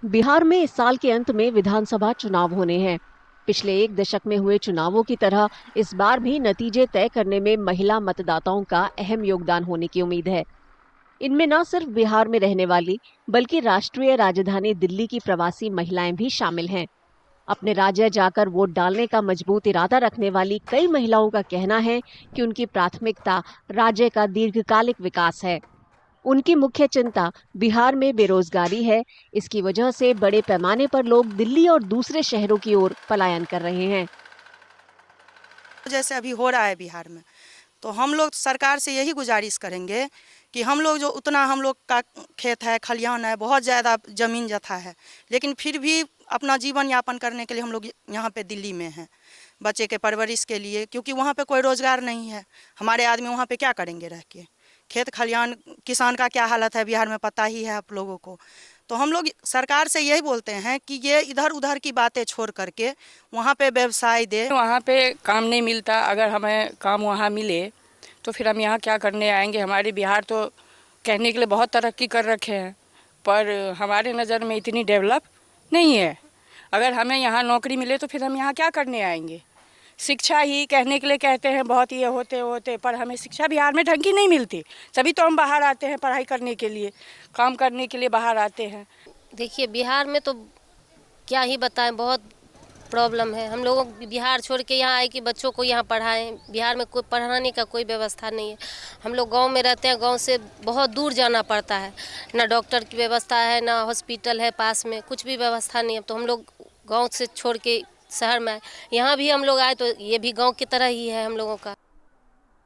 बिहार में इस साल के अंत में विधानसभा चुनाव होने हैं। पिछले एक दशक में हुए चुनावों की तरह इस बार भी नतीजे तय करने में महिला मतदाताओं का अहम योगदान होने की उम्मीद है। इनमें न सिर्फ बिहार में रहने वाली बल्कि राष्ट्रीय राजधानी दिल्ली की प्रवासी महिलाएं भी शामिल हैं। अपने राज्य जाकर वोट डालने का मजबूत इरादा रखने वाली कई महिलाओं का कहना है कि उनकी प्राथमिकता राज्य का दीर्घकालिक विकास है। उनकी मुख्य चिंता बिहार में बेरोजगारी है। इसकी वजह से बड़े पैमाने पर लोग दिल्ली और दूसरे शहरों की ओर पलायन कर रहे हैं। जैसे अभी हो रहा है बिहार में, तो हम लोग सरकार से यही गुजारिश करेंगे कि हम लोग जो उतना हम लोग का खेत है, खलिहान है, बहुत ज़्यादा ज़मीन जथा है, लेकिन फिर भी अपना जीवन यापन करने के लिए हम लोग यहाँ पे दिल्ली में हैं, बच्चे के परवरिश के लिए, क्योंकि वहाँ पे कोई रोज़गार नहीं है। हमारे आदमी वहाँ पे क्या करेंगे रह के? खेत खलिहान, किसान का क्या हालत है बिहार में पता ही है आप लोगों को। तो हम लोग सरकार से यही बोलते हैं कि ये इधर उधर की बातें छोड़ करके वहाँ पे व्यवसाय दे। वहाँ पे काम नहीं मिलता, अगर हमें काम वहाँ मिले तो फिर हम यहाँ क्या करने आएंगे। हमारे बिहार तो कहने के लिए बहुत तरक्की कर रखे हैं, पर हमारे नज़र में इतनी डेवलप नहीं है। अगर हमें यहाँ नौकरी मिले तो फिर हम यहाँ क्या करने आएंगे। शिक्षा ही कहने के लिए कहते हैं बहुत ये होते होते, पर हमें शिक्षा बिहार में ढंग की नहीं मिलती। सभी तो हम बाहर आते हैं पढ़ाई करने के लिए, काम करने के लिए बाहर आते हैं। देखिए बिहार में तो क्या ही बताएं, बहुत प्रॉब्लम है। हम लोगों बिहार छोड़ के यहाँ आए कि बच्चों को यहाँ पढ़ाएं। बिहार में कोई पढ़ाने का कोई व्यवस्था नहीं है। हम लोग गांव में रहते हैं, गांव से बहुत दूर जाना पड़ता है, ना डॉक्टर की व्यवस्था है, ना हॉस्पिटल है पास में, कुछ भी व्यवस्था नहीं है। तो हम लोग गांव से छोड़ के शहर में आए। यहाँ भी हम लोग आए तो ये भी गाँव की तरह ही है हम लोगों का।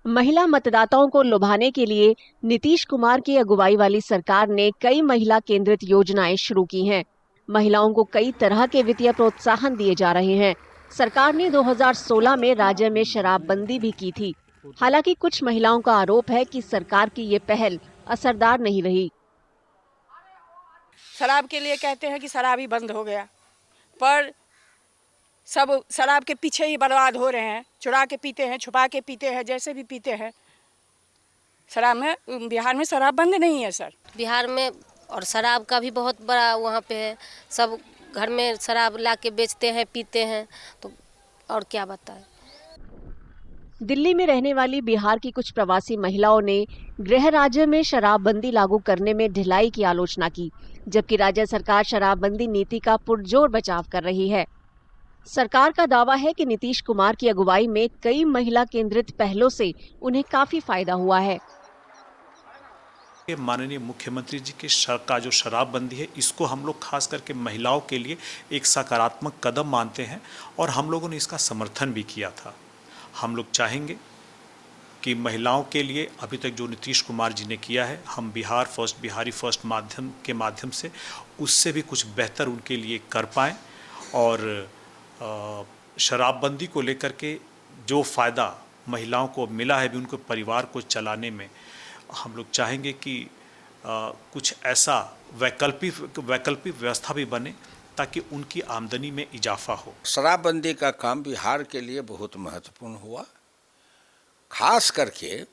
महिला मतदाताओं को लुभाने के लिए नीतीश कुमार की अगुवाई वाली सरकार ने कई महिला केंद्रित योजनाएं शुरू की हैं। महिलाओं को कई तरह के वित्तीय प्रोत्साहन दिए जा रहे हैं। सरकार ने 2016 में राज्य में शराबबंदी भी की थी। हालांकि कुछ महिलाओं का आरोप है कि सरकार की ये पहल असरदार नहीं रही। शराब के लिए कहते हैं कि शराब ही बंद हो गया, पर सब शराब के पीछे ही बर्बाद हो रहे हैं। चुरा के पीते हैं, छुपा के पीते हैं, जैसे भी पीते हैं। शराब में बिहार में शराब बंद नहीं है सर। बिहार में और शराब का भी बहुत बड़ा वहाँ पे है। सब घर में शराब ला के बेचते हैं, पीते हैं, तो और क्या बताएं। दिल्ली में रहने वाली बिहार की कुछ प्रवासी महिलाओं ने गृह राज्य में शराबबंदी लागू करने में ढिलाई की आलोचना की, जबकि राज्य सरकार शराबबंदी नीति का पुरजोर बचाव कर रही है। सरकार का दावा है कि नीतीश कुमार की अगुवाई में कई महिला केंद्रित पहलों से उन्हें काफी फायदा हुआ है। माननीय मुख्यमंत्री जी के का जो शराबबंदी है, इसको हम लोग खास करके महिलाओं के लिए एक सकारात्मक कदम मानते हैं और हम लोगों ने इसका समर्थन भी किया था। हम लोग चाहेंगे कि महिलाओं के लिए अभी तक जो नीतीश कुमार जी ने किया है, हम बिहारी फर्स्ट माध्यम से उससे भी कुछ बेहतर उनके लिए कर पाएँ और शराबबंदी को लेकर के जो फ़ायदा महिलाओं को मिला है भी उनके परिवार को चलाने में, हम लोग चाहेंगे कि कुछ ऐसा वैकल्पिक व्यवस्था भी बने ताकि उनकी आमदनी में इजाफा हो। शराबबंदी का काम बिहार के लिए बहुत महत्वपूर्ण हुआ। खास करके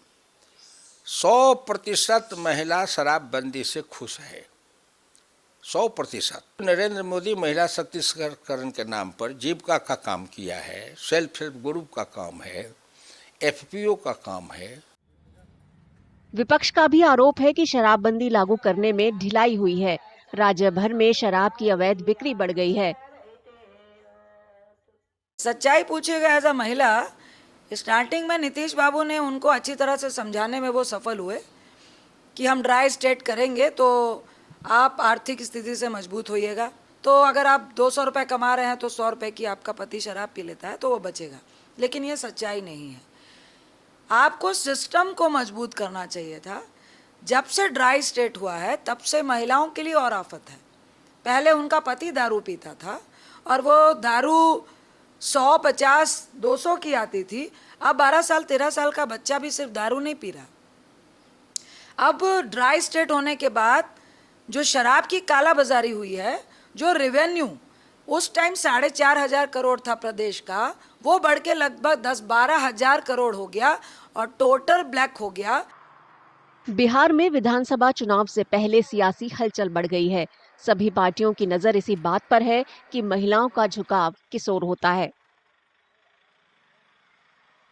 100% महिला शराबबंदी से खुश है। 100%। नरेंद्र मोदी महिला सशक्तिकरण के नाम पर जीविका का काम किया है, सेल्फ हेल्प ग्रुप का काम है, एफपीओ का काम है। विपक्ष का भी आरोप है कि शराबबंदी लागू करने में ढिलाई हुई है। राज्य भर में शराब की अवैध बिक्री बढ़ गई है। सच्चाई पूछेगा एज अ महिला, स्टार्टिंग में नीतीश बाबू ने उनको अच्छी तरह से समझाने में वो सफल हुए कि हम ड्राई स्टेट करेंगे तो आप आर्थिक स्थिति से मजबूत होइएगा। तो अगर आप 200 रुपये कमा रहे हैं तो 100 रुपये की आपका पति शराब पी लेता है तो वो बचेगा। लेकिन ये सच्चाई नहीं है। आपको सिस्टम को मजबूत करना चाहिए था। जब से ड्राई स्टेट हुआ है तब से महिलाओं के लिए और आफत है। पहले उनका पति दारू पीता था और वो दारू 100, 50, 200 की आती थी। अब 12 साल 13 साल का बच्चा भी सिर्फ दारू नहीं पी रहा। अब ड्राई स्टेट होने के बाद जो शराब की काला बाजारी हुई है, जो रेवेन्यू उस टाइम 4,500 करोड़ था प्रदेश का, वो बढ़ के लगभग 10-12 हज़ार करोड़ हो गया और टोटल ब्लैक हो गया। बिहार में विधानसभा चुनाव से पहले सियासी हलचल बढ़ गई है। सभी पार्टियों की नजर इसी बात पर है कि महिलाओं का झुकाव किस ओर होता है।